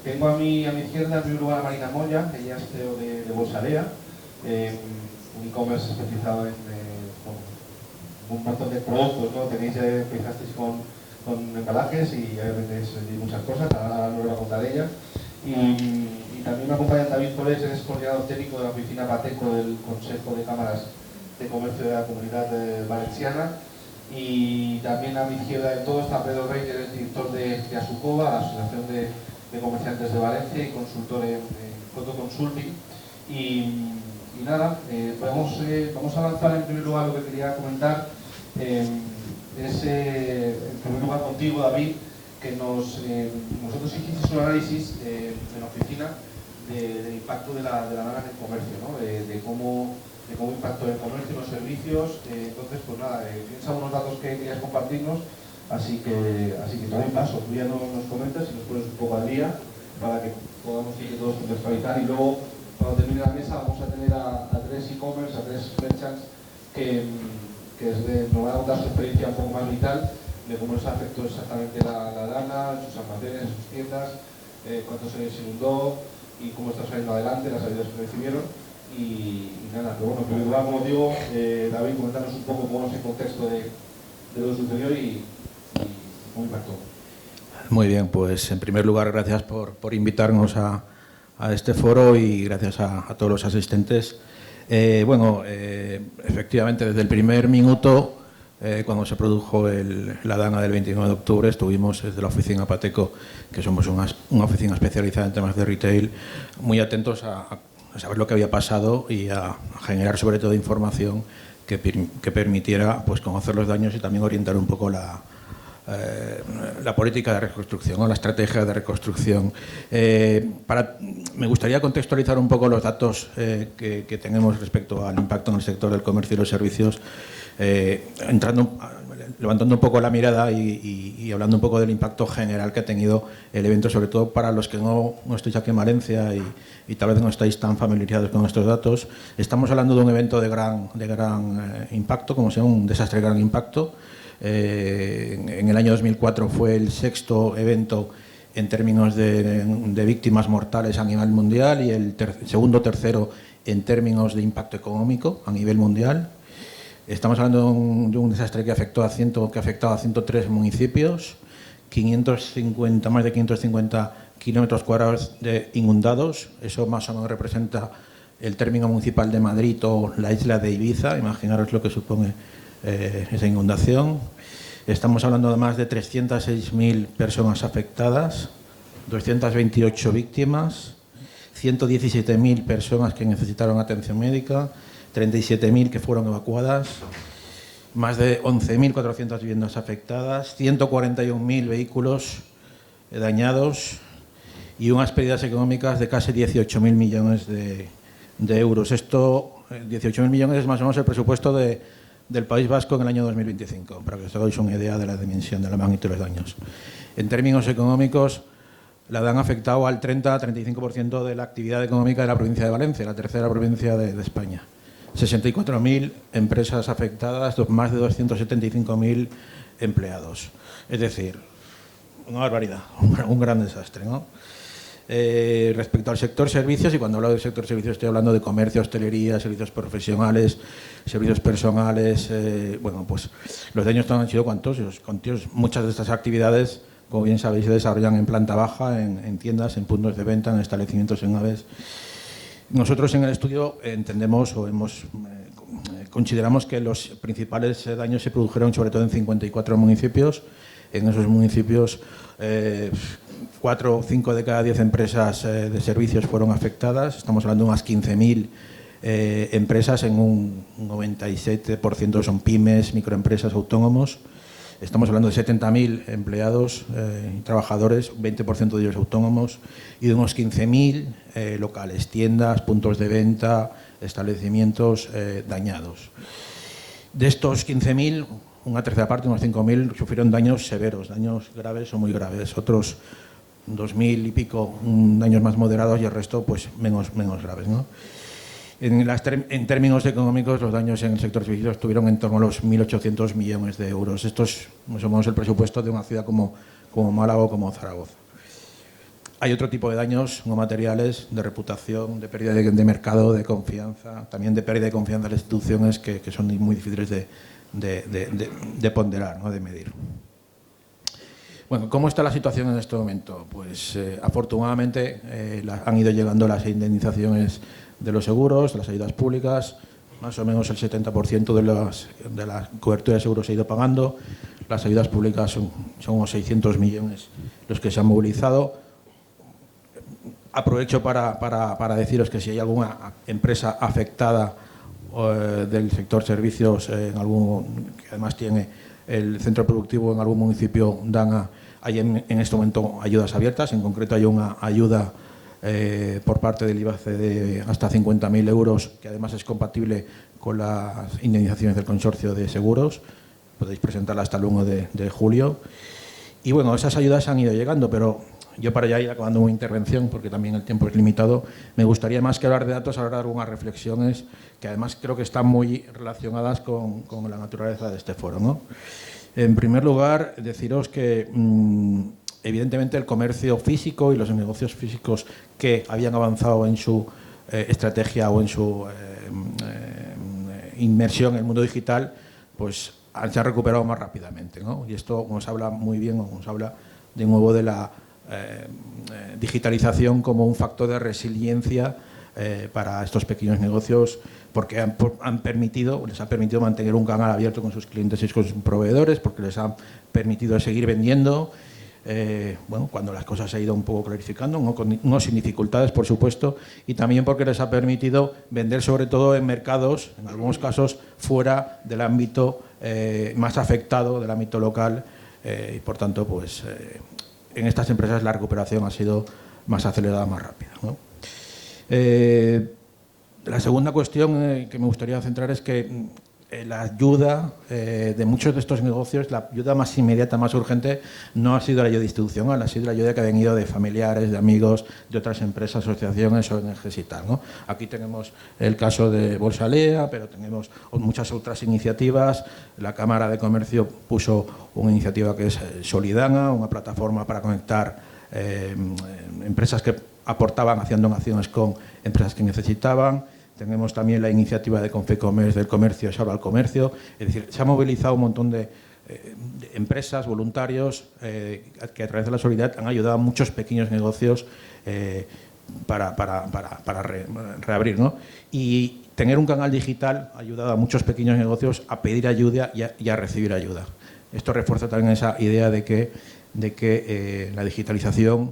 Tengo a mi izquierda, en primer lugar, a Marina Moya, ella es CEO de Bolsarea, un e-commerce especializado en un montón de productos, ¿no? Empezasteis con embalajes y ya vendéis muchas cosas, ahora nos lo contaré ella. Y también me acompaña David Forés, es coordinador técnico de la oficina Pateco del Consejo de Cámaras de Comercio de la Comunidad Valenciana. Y también a mi izquierda de todo está Pedro Rey, que es director de Asucova, la Asociación de Comerciantes de Valencia, y consultor en Coto Consulting. Y nada, vamos a avanzar. En primer lugar, lo que quería comentar es, en primer lugar, contigo, David, que nosotros hicimos un análisis en la oficina del impacto de la dana en el comercio, ¿no? de cómo impactó el comercio, los servicios. Entonces, pues nada, tienes algunos datos que querías compartirnos, así que te doy paso. Tú ya nos comentas y nos pones un poco al día para que podamos ir todos contextualizar, y luego, cuando termine la mesa, vamos a tener a tres e-commerce, a tres merchants que nos van a contar su experiencia un poco más vital de cómo les afectó exactamente la dana, sus almacenes, sus tiendas, cuánto se les inundó y cómo está saliendo adelante, las ayudas que recibieron. Y nada, pero bueno, en primer lugar, como digo, David, comentarnos un poco cómo es el contexto de lo que sucedió y cómo impactó. Muy bien, pues en primer lugar, gracias por invitarnos a este foro, y gracias a todos los asistentes. Efectivamente, desde el primer minuto, cuando se produjo la dana del 29 de octubre, estuvimos desde la oficina Pateco, que somos una oficina especializada en temas de retail, muy atentos a saber lo que había pasado y a generar sobre todo información que permitiera, pues, conocer los daños y también orientar un poco la política de reconstrucción o la estrategia de reconstrucción. Me gustaría contextualizar un poco los datos que tenemos respecto al impacto en el sector del comercio y los servicios, levantando un poco la mirada y hablando un poco del impacto general que ha tenido el evento, sobre todo para los que no estáis aquí en Valencia y tal vez no estáis tan familiarizados con estos datos. Estamos hablando de un evento de gran impacto, como sea un desastre de gran impacto. En el año 2004 fue el sexto evento en términos de víctimas mortales a nivel mundial, y el tercero en términos de impacto económico a nivel mundial. Estamos hablando de un desastre que afectaba a 103 municipios, más de 550 kilómetros cuadrados de inundados. Eso más o menos representa el término municipal de Madrid o la isla de Ibiza. Imaginaros lo que supone esa inundación. Estamos hablando de más de 306.000 personas afectadas, 228 víctimas, 117.000 personas que necesitaron atención médica, 37.000 que fueron evacuadas, más de 11.400 viviendas afectadas, 141.000 vehículos dañados y unas pérdidas económicas de casi 18.000 millones de euros. Esto, 18.000 millones, es más o menos el presupuesto del País Vasco en el año 2025, para que os hagáis una idea de la dimensión, de la magnitud de los daños. En términos económicos, la han afectado al 30-35% de la actividad económica de la provincia de Valencia, la tercera provincia de España. 64.000 empresas afectadas, más de 275.000 empleados. Es decir, una barbaridad, un gran desastre, ¿no? Respecto al sector servicios, y cuando hablo del sector servicios estoy hablando de comercio, hostelería, servicios profesionales, servicios personales. Pues los daños han sido cuantiosos. Muchas de estas actividades, como bien sabéis, se desarrollan en planta baja, en tiendas, en puntos de venta, en establecimientos, en naves. Nosotros en el estudio entendemos consideramos que los principales daños se produjeron sobre todo en 54 municipios. En esos municipios, 4 o 5 de cada 10 empresas de servicios fueron afectadas. Estamos hablando de unas 15.000 empresas, en un 97% son pymes, microempresas, autónomos. Estamos hablando de 70.000 empleados y trabajadores, 20% de ellos autónomos, y de unos 15.000 locales, tiendas, puntos de venta, establecimientos dañados. De estos 15.000, una tercera parte, unos 5.000, sufrieron daños severos, daños graves o muy graves. Otros 2.000 y pico daños más moderados, y el resto pues menos graves, ¿no? En términos económicos, los daños en el sector servicios estuvieron en torno a los 1.800 millones de euros. Esto es más o menos el presupuesto de una ciudad como Málaga o como Zaragoza. hay otro tipo de daños no materiales, de reputación, de pérdida de mercado, de confianza, también de pérdida de confianza en las instituciones que son muy difíciles de ponderar, ¿no? De medir. Bueno, ¿cómo está la situación en este momento? Pues afortunadamente han ido llegando las indemnizaciones de los seguros, de las ayudas públicas, más o menos el 70% de la cobertura de seguros se ha ido pagando. Las ayudas públicas son unos 600 millones los que se han movilizado. Aprovecho para deciros que si hay alguna empresa afectada del sector servicios, que además tiene el centro productivo en algún municipio, hay en este momento ayudas abiertas. En concreto hay una ayuda por parte del IBACE de hasta 50.000 euros, que además es compatible con las indemnizaciones del consorcio de seguros. Podéis presentarla hasta el 1 de julio. Y bueno, esas ayudas han ido llegando, pero yo, para ya ir acabando mi intervención, porque también el tiempo es limitado, me gustaría, más que hablar de datos, hablar de algunas reflexiones que además creo que están muy relacionadas con la naturaleza de este foro, ¿no? En primer lugar, deciros que evidentemente el comercio físico y los negocios físicos que habían avanzado en su estrategia o en su inmersión en el mundo digital, pues se han recuperado más rápidamente, ¿no? Y esto nos habla muy bien, o nos habla de nuevo de la digitalización como un factor de resiliencia para estos pequeños negocios, porque les ha permitido mantener un canal abierto con sus clientes y con sus proveedores, porque les ha permitido seguir vendiendo, bueno, cuando las cosas se han ido un poco clarificando, no sin dificultades, por supuesto, y también porque les ha permitido vender sobre todo en mercados, en algunos casos, fuera del ámbito más afectado, del ámbito local, y por tanto, pues en estas empresas la recuperación ha sido más acelerada, más rápida, ¿no? La segunda cuestión que me gustaría centrar es que la ayuda de muchos de estos negocios, la ayuda más inmediata, más urgente, no ha sido la ayuda institucional, ha sido la ayuda que ha venido de familiares, de amigos, de otras empresas, asociaciones, ONGs y tal, ¿no? Aquí tenemos el caso de Bolsalea, pero tenemos muchas otras iniciativas. La Cámara de Comercio puso una iniciativa que es Solidana, una plataforma para conectar empresas que aportaban, hacían donaciones con empresas que necesitaban. Tenemos también la iniciativa de Confecommerce, del comercio, Salva al Comercio. Es decir, se ha movilizado un montón de empresas, voluntarios, que a través de la solidaridad han ayudado a muchos pequeños negocios para reabrir, ¿no? Y tener un canal digital ha ayudado a muchos pequeños negocios a pedir ayuda y a recibir ayuda. Esto refuerza también esa idea de que la digitalización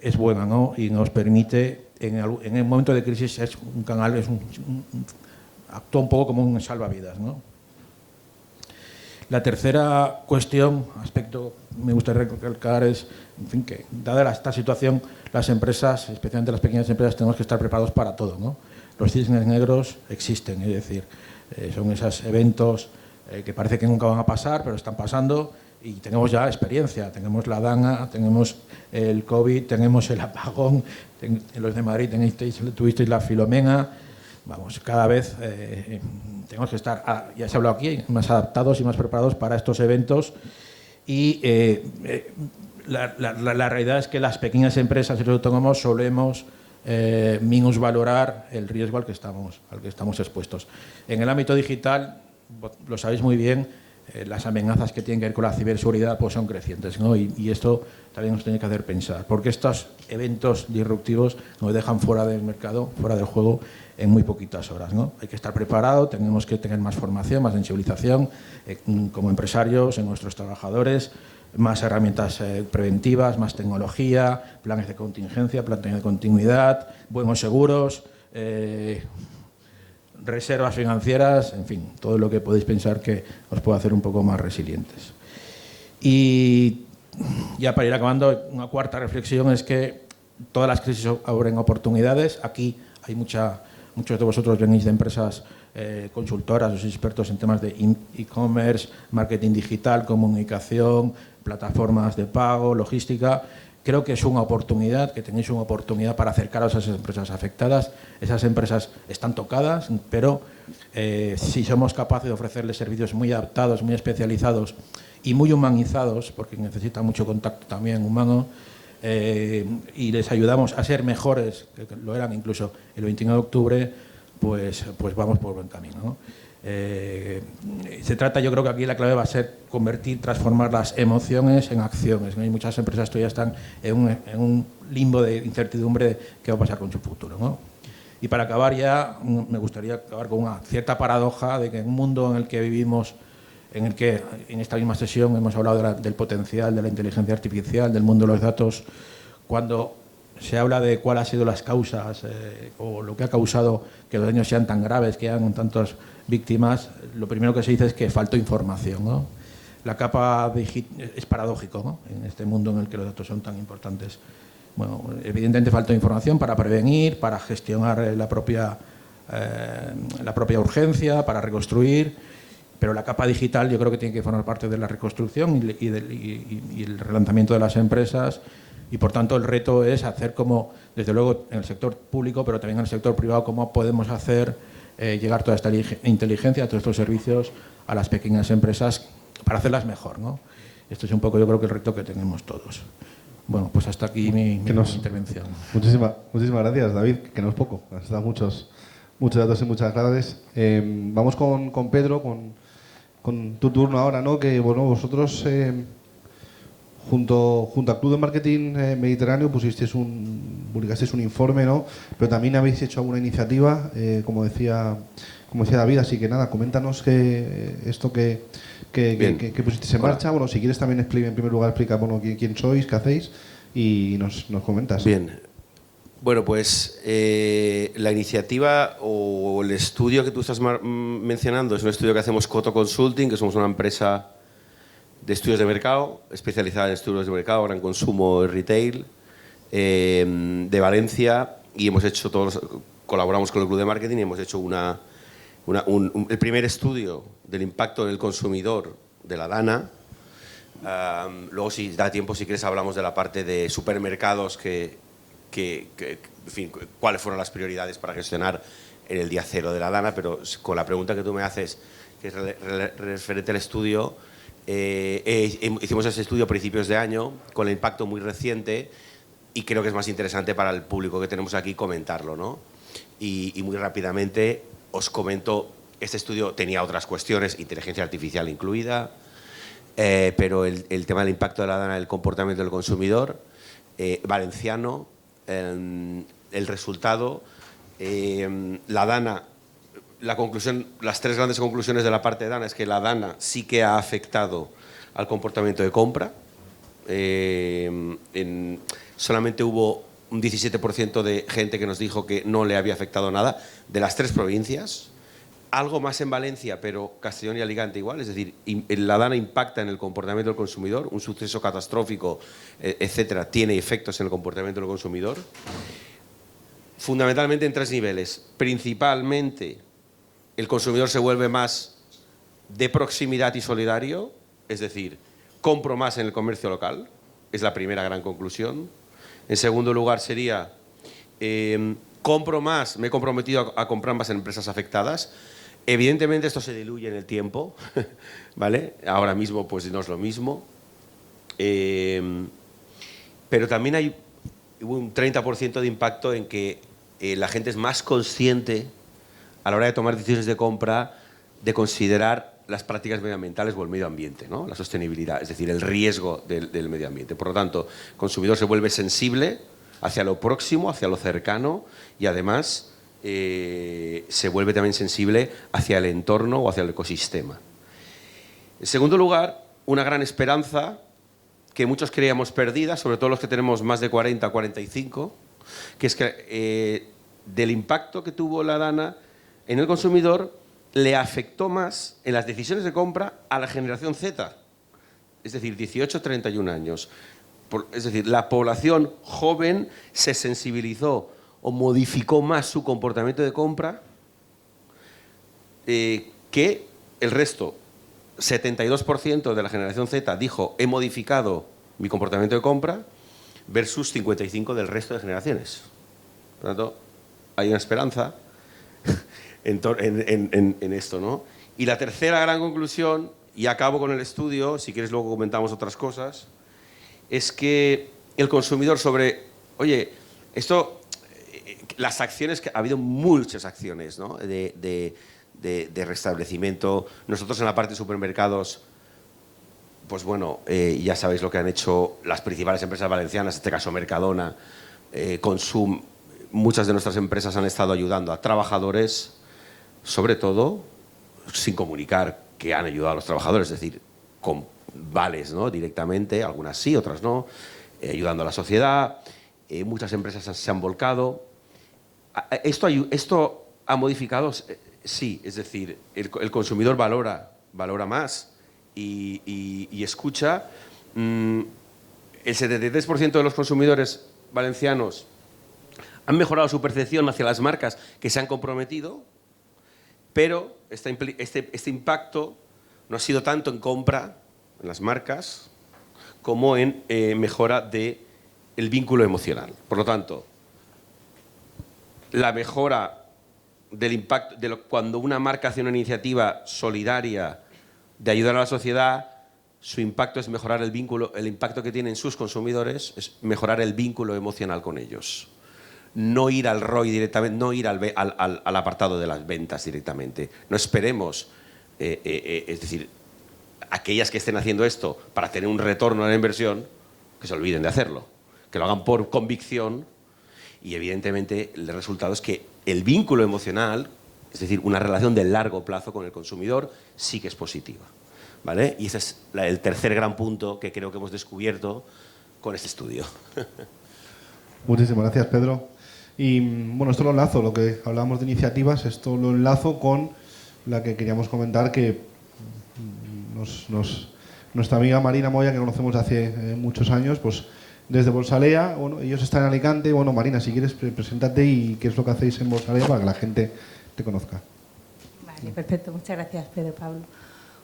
es buena, ¿no? Y nos permite, en el momento de crisis, es un canal, actúa un poco como un salvavidas, ¿no? La tercera cuestión, aspecto me gustaría recalcar es, en fin, que dada esta situación, las empresas, especialmente las pequeñas empresas, tenemos que estar preparados para todo, ¿no? Los cisnes negros existen, es decir, son esos eventos que parece que nunca van a pasar, pero están pasando. Y tenemos ya experiencia, tenemos la DANA, tenemos el COVID, tenemos el apagón, los de Madrid tuvisteis la Filomena. Vamos, cada vez tenemos que estar, ya se ha hablado aquí, más adaptados y más preparados para estos eventos. Y la realidad es que las pequeñas empresas y los autónomos solemos minusvalorar el riesgo al que estamos expuestos. En el ámbito digital, lo sabéis muy bien, las amenazas que tienen que ver con la ciberseguridad pues son crecientes, ¿no? Y esto también nos tiene que hacer pensar, porque estos eventos disruptivos nos dejan fuera del mercado, fuera del juego, en muy poquitas horas, ¿no? Hay que estar preparado, tenemos que tener más formación, más sensibilización como empresarios, en nuestros trabajadores, más herramientas preventivas, más tecnología, planes de contingencia, planes de continuidad, buenos seguros, reservas financieras, en fin, todo lo que podéis pensar que os puede hacer un poco más resilientes. Y ya para ir acabando, una cuarta reflexión es que todas las crisis abren oportunidades. Aquí hay muchos de vosotros venís de empresas consultoras, os expertos en temas de e-commerce, marketing digital, comunicación, plataformas de pago, logística. Creo que es una oportunidad, que tenéis una oportunidad para acercaros a esas empresas afectadas. Esas empresas están tocadas, pero si somos capaces de ofrecerles servicios muy adaptados, muy especializados y muy humanizados, porque necesitan mucho contacto también humano, y les ayudamos a ser mejores, que lo eran incluso el 29 de octubre, pues vamos por buen camino, ¿no? Se trata, yo creo que aquí la clave va a ser transformar las emociones en acciones, ¿no? Y muchas empresas todavía están en un limbo de incertidumbre de qué va a pasar con su futuro, ¿no? Y para acabar ya, me gustaría acabar con una cierta paradoja de que en un mundo en el que vivimos, en el que en esta misma sesión hemos hablado del potencial de la inteligencia artificial, del mundo de los datos, cuando se habla de cuáles han sido las causas o lo que ha causado que los daños sean tan graves, que hayan tantas víctimas, lo primero que se dice es que faltó información, ¿no? La capa es paradójico, ¿no? En este mundo en el que los datos son tan importantes. Bueno, evidentemente faltó información para prevenir, para gestionar la propia urgencia, para reconstruir, pero la capa digital yo creo que tiene que formar parte de la reconstrucción y el relanzamiento de las empresas. Y, por tanto, el reto es hacer como, desde luego, en el sector público, pero también en el sector privado, cómo podemos hacer llegar toda esta inteligencia, todos estos servicios a las pequeñas empresas para hacerlas mejor, ¿no? Esto es un poco, yo creo, que el reto que tenemos todos. Bueno, pues hasta aquí mi intervención. Muchísimas gracias, David, que no es poco. Has dado muchos datos y muchas claves. Vamos con Pedro, con tu turno ahora, ¿no? Que, bueno, vosotros... Junto al Club de Marketing Mediterráneo publicasteis un informe, ¿no? Pero también habéis hecho alguna iniciativa, como decía David, así que nada, coméntanos esto que pusisteis en marcha. Bueno, si quieres también en primer lugar explica, bueno, quién sois, qué hacéis y nos comentas. Bien. Bueno, pues la iniciativa o el estudio que tú estás mencionando es un estudio que hacemos Coto Consulting, que somos una empresa de estudios de mercado, especializada en estudios de mercado, gran consumo y retail, de Valencia, y colaboramos con el Club de Marketing y hemos hecho el primer estudio del impacto en el consumidor de la DANA. Luego, si da tiempo, si quieres, hablamos de la parte de supermercados, en fin, cuáles fueron las prioridades para gestionar en el día cero de la DANA, pero con la pregunta que tú me haces, que es referente al estudio, hicimos ese estudio a principios de año con el impacto muy reciente y creo que es más interesante para el público que tenemos aquí comentarlo, ¿no? Y muy rápidamente os comento, este estudio tenía otras cuestiones, inteligencia artificial incluida, pero el tema del impacto de la DANA en el comportamiento del consumidor valenciano, el resultado, la DANA. Las tres grandes conclusiones de la parte de DANA es que la DANA sí que ha afectado al comportamiento de compra. Solamente hubo un 17% de gente que nos dijo que no le había afectado nada, de las tres provincias. Algo más en Valencia, pero Castellón y Alicante igual. Es decir, la DANA impacta en el comportamiento del consumidor. Un suceso catastrófico, etcétera, tiene efectos en el comportamiento del consumidor. Fundamentalmente en tres niveles. Principalmente, el consumidor se vuelve más de proximidad y solidario, es decir, compro más en el comercio local, es la primera gran conclusión. En segundo lugar sería, compro más, me he comprometido a comprar más en empresas afectadas. Evidentemente esto se diluye en el tiempo, ¿vale? Ahora mismo pues no es lo mismo. Pero también hubo un 30% de impacto en que la gente es más consciente a la hora de tomar decisiones de compra, de considerar las prácticas medioambientales o el medio ambiente, ¿no? La sostenibilidad, es decir, el riesgo del medio ambiente. Por lo tanto, el consumidor se vuelve sensible hacia lo próximo, hacia lo cercano y además se vuelve también sensible hacia el entorno o hacia el ecosistema. En segundo lugar, una gran esperanza que muchos creíamos perdida, sobre todo los que tenemos más de 40 o 45, que es que del impacto que tuvo la DANA en el consumidor le afectó más en las decisiones de compra a la generación Z, es decir, 18-31 años. Es decir, la población joven se sensibilizó o modificó más su comportamiento de compra que el resto. 72% de la generación Z dijo he modificado mi comportamiento de compra versus 55% del resto de generaciones. Por lo tanto, hay una esperanza en esto, ¿no? Y la tercera gran conclusión, y acabo con el estudio, si quieres luego comentamos otras cosas, es que el consumidor sobre, oye, esto, las acciones, que ha habido muchas acciones, ¿no?, de restablecimiento. Nosotros en la parte de supermercados, pues bueno, ya sabéis lo que han hecho las principales empresas valencianas, en este caso Mercadona, Consum. Muchas de nuestras empresas han estado ayudando a trabajadores, sobre todo, sin comunicar que han ayudado a los trabajadores, es decir, con vales, ¿no?, directamente, algunas sí, otras no, ayudando a la sociedad. Muchas empresas se han volcado. ¿Esto ha modificado? Sí, es decir, el consumidor valora más y escucha. El 73% de los consumidores valencianos han mejorado su percepción hacia las marcas que se han comprometido, pero este impacto no ha sido tanto en compra en las marcas como en mejora del vínculo emocional. Por lo tanto, la mejora del impacto, cuando una marca hace una iniciativa solidaria de ayudar a la sociedad, su impacto es mejorar el vínculo, el impacto que tienen sus consumidores es mejorar el vínculo emocional con ellos. No ir al ROI directamente, no ir al apartado de las ventas directamente. No esperemos, es decir, aquellas que estén haciendo esto para tener un retorno a la inversión, que se olviden de hacerlo, que lo hagan por convicción, y evidentemente el resultado es que el vínculo emocional, es decir, una relación de largo plazo con el consumidor, sí que es positiva, ¿vale? Y ese es el tercer gran punto que creo que hemos descubierto con este estudio. Muchísimas gracias, Pedro. Y bueno, esto lo enlazo, lo que hablábamos de iniciativas, esto lo enlazo con la que queríamos comentar, que nuestra amiga Marina Moya, que conocemos de hace muchos años, pues desde Bolsalea, bueno, ellos están en Alicante. Bueno, Marina, si quieres, preséntate y qué es lo que hacéis en Bolsalea para que la gente te conozca. Vale, perfecto. Muchas gracias, Pedro Pablo.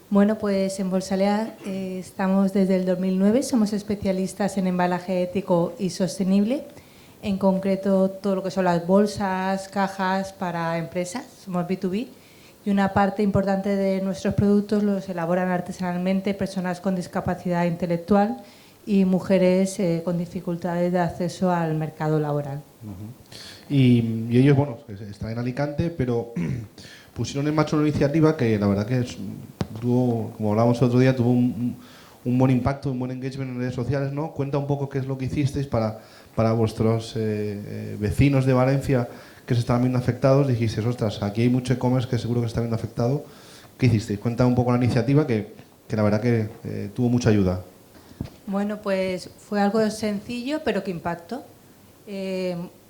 Bueno, pues en Bolsalea estamos desde el 2009, somos especialistas en embalaje ético y sostenible, en concreto todo lo que son las bolsas, cajas para empresas, somos B2B, y una parte importante de nuestros productos los elaboran artesanalmente personas con discapacidad intelectual y mujeres con dificultades de acceso al mercado laboral. Y ellos, bueno, están en Alicante, pero pusieron en marcha una iniciativa que la verdad que tuvo, como hablábamos el otro día, tuvo un buen impacto, un buen engagement en redes sociales, ¿no? Cuenta un poco qué es lo que hicisteis para vuestros vecinos de Valencia que se estaban viendo afectados. Dijisteis, ostras, aquí hay mucho e-commerce que seguro que se está viendo afectado. ¿Qué hicisteis? Cuenta un poco la iniciativa que la verdad que tuvo mucha ayuda. Bueno, pues fue algo sencillo, pero que impactó.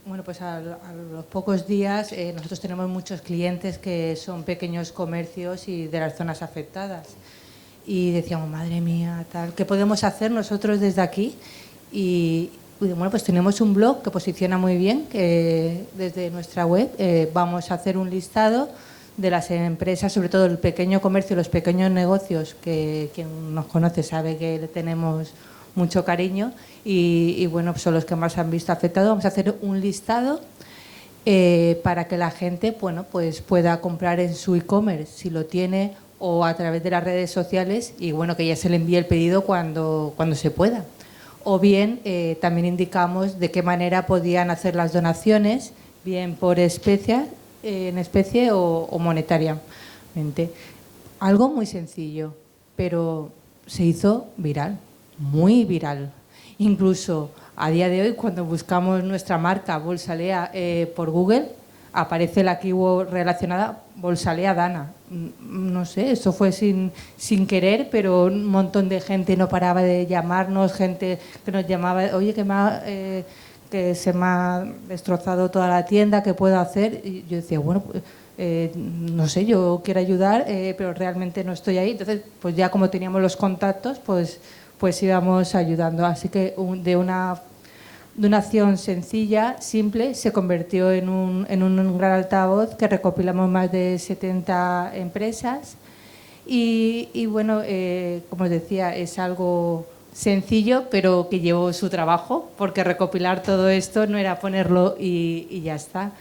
Bueno, pues a los pocos días nosotros tenemos muchos clientes que son pequeños comercios y de las zonas afectadas. Y decíamos, madre mía, tal, ¿qué podemos hacer nosotros desde aquí? Y bueno, pues tenemos un blog que posiciona muy bien, que desde nuestra web vamos a hacer un listado de las empresas, sobre todo el pequeño comercio, los pequeños negocios, que quien nos conoce sabe que le tenemos mucho cariño y bueno, pues son los que más han visto afectados. Vamos a hacer un listado para que la gente, bueno, pues pueda comprar en su e-commerce si lo tiene o a través de las redes sociales y bueno, que ya se le envíe el pedido cuando se pueda. O bien también indicamos de qué manera podían hacer las donaciones, bien por en especie o monetariamente. Algo muy sencillo, pero se hizo viral, muy viral. Incluso a día de hoy, cuando buscamos nuestra marca Bolsalea por Google, aparece la keyword relacionada Bolsalea Dana. No sé, eso fue sin querer, pero un montón de gente no paraba de llamarnos, gente que nos llamaba, oye, que se me ha destrozado toda la tienda, ¿qué puedo hacer? Y yo decía, bueno, no sé, yo quiero ayudar, pero realmente no estoy ahí. Entonces, pues ya como teníamos los contactos, pues íbamos ayudando. Así que de una acción sencilla, simple, se convirtió en un gran altavoz que recopilamos más de 70 empresas. Y bueno, como os decía, es algo sencillo, pero que llevó su trabajo, porque recopilar todo esto no era ponerlo y ya está.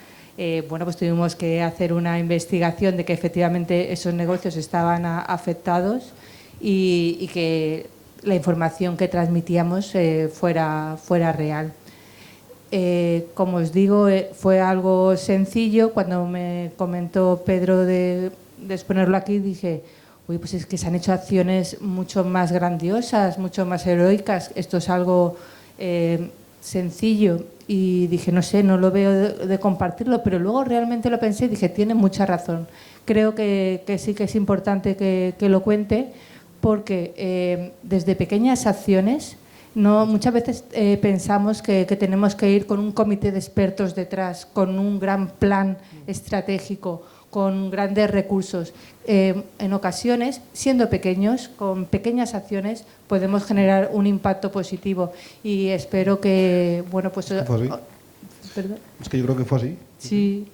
Bueno, pues tuvimos que hacer una investigación de que efectivamente esos negocios estaban afectados y que la información que transmitíamos fuera real. Como os digo, fue algo sencillo. Cuando me comentó Pedro de exponerlo aquí, dije, uy, pues es que se han hecho acciones mucho más grandiosas, mucho más heroicas. Esto es algo sencillo. Y dije, no sé, no lo veo de compartirlo, pero luego realmente lo pensé y dije, tiene mucha razón. Creo que sí que es importante que lo cuente, porque desde pequeñas acciones, muchas veces pensamos que tenemos que ir con un comité de expertos detrás, con un gran plan estratégico, con grandes recursos. En ocasiones, siendo pequeños, con pequeñas acciones, podemos generar un impacto positivo. Y espero que, bueno, pues... ¿Fue así? ¿Perdón? Es que yo creo que fue así. Sí.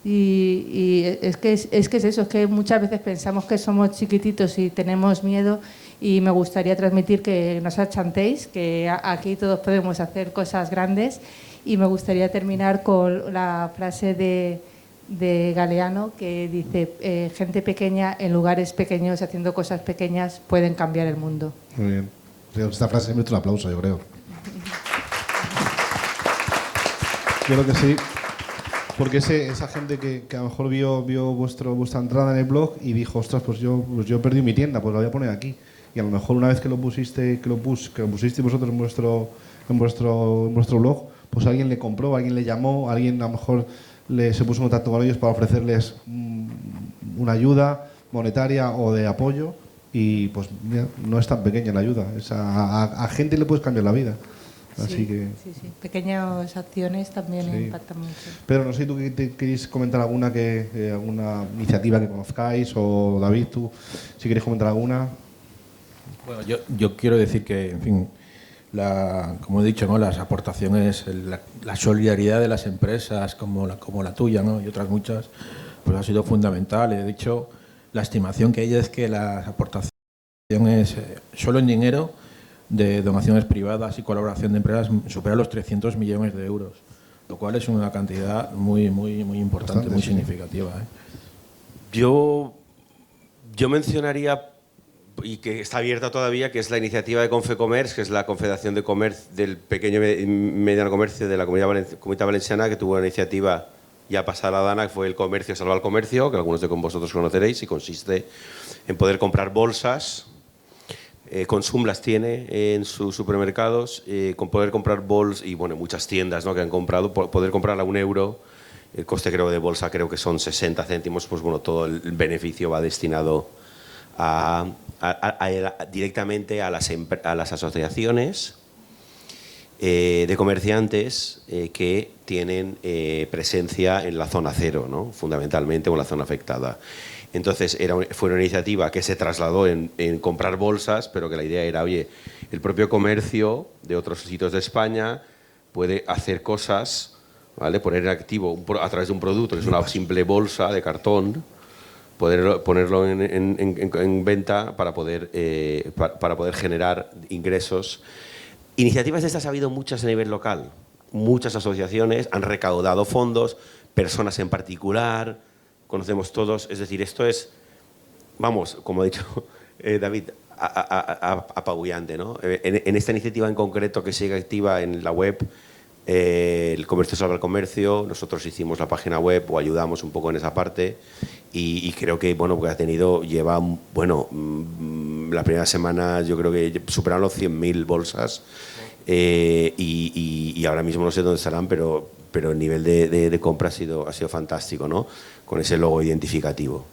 Y es que es eso, es que muchas veces pensamos que somos chiquititos y tenemos miedo, y me gustaría transmitir que no os achantéis, que aquí todos podemos hacer cosas grandes. Y me gustaría terminar con la frase de Galeano, que dice, gente pequeña en lugares pequeños haciendo cosas pequeñas pueden cambiar el mundo. Muy bien. Esta frase merece un aplauso, yo creo. Yo creo que sí. Porque esa gente que a lo mejor vio vuestra entrada en el blog y dijo, ostras, pues yo perdí mi tienda, pues la voy a poner aquí. Y a lo mejor una vez que lo pusisteis vosotros en vuestro blog, pues alguien le compró, alguien le llamó, alguien a lo mejor se puso en contacto con ellos para ofrecerles una ayuda monetaria o de apoyo. Y pues mira, no es tan pequeña la ayuda, a gente le puedes cambiar la vida. Así que... sí. Pequeñas acciones también impactan mucho. Pero no sé, ¿tú queréis comentar alguna iniciativa que conozcáis? O David, tú, si queréis comentar alguna. Bueno, yo quiero decir que, en fin, como he dicho, ¿no?, las aportaciones, la solidaridad de las empresas como la tuya, ¿no?, y otras muchas, pues ha sido fundamental. De hecho, la estimación que hay es que las aportaciones, solo en dinero, de donaciones privadas y colaboración de empresas, supera los 300 millones de euros, lo cual es una cantidad muy importante, bastante, muy significativa. Yo mencionaría, y que está abierta todavía, que es la iniciativa de Confecomerç, que es la Confederación de Comercio del Pequeño y Mediano Comercio de la Comunidad Valenciana, que tuvo una iniciativa ya pasada la Dana, que fue el Comercio Salva el Comercio, que algunos de vosotros conoceréis, y consiste en poder comprar bolsas. Consum las tiene en sus supermercados, con poder comprar bolsas, y bueno, muchas tiendas, ¿no?, que han comprado, poder comprarla a €1. El coste, creo, de bolsa creo que son 60 céntimos, pues bueno, todo el beneficio va destinado directamente a las asociaciones de comerciantes que tienen presencia en la zona cero, ¿no?, fundamentalmente, o en la zona afectada. Entonces fue una iniciativa que se trasladó en comprar bolsas, pero que la idea era, oye, el propio comercio de otros sitios de España puede hacer cosas, ¿vale?, poner en activo a través de un producto que es una simple bolsa de cartón, ponerlo en venta para poder generar ingresos. Iniciativas de estas ha habido muchas a nivel local. Muchas asociaciones han recaudado fondos, personas en particular, conocemos todos. Es decir, esto es, vamos, como ha dicho David, apabullante, ¿no? En esta iniciativa en concreto, que sigue activa en la web, el Comercio Salva el Comercio, nosotros hicimos la página web o ayudamos un poco en esa parte, y creo que, bueno, pues lleva, bueno, la primera semana yo creo que superaron los 100.000 bolsas, y ahora mismo no sé dónde estarán, pero el nivel de compra ha sido fantástico, ¿no?, con ese logo identificativo.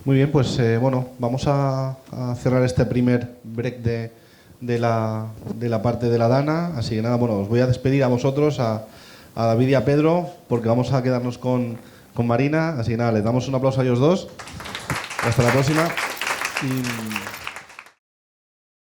Muy bien, pues bueno, vamos a cerrar este primer break de la parte de la Dana. Así que nada, bueno, os voy a despedir a vosotros, a David y a Pedro, porque vamos a quedarnos con Marina. Así que nada, les damos un aplauso a ellos dos. Hasta la próxima. Y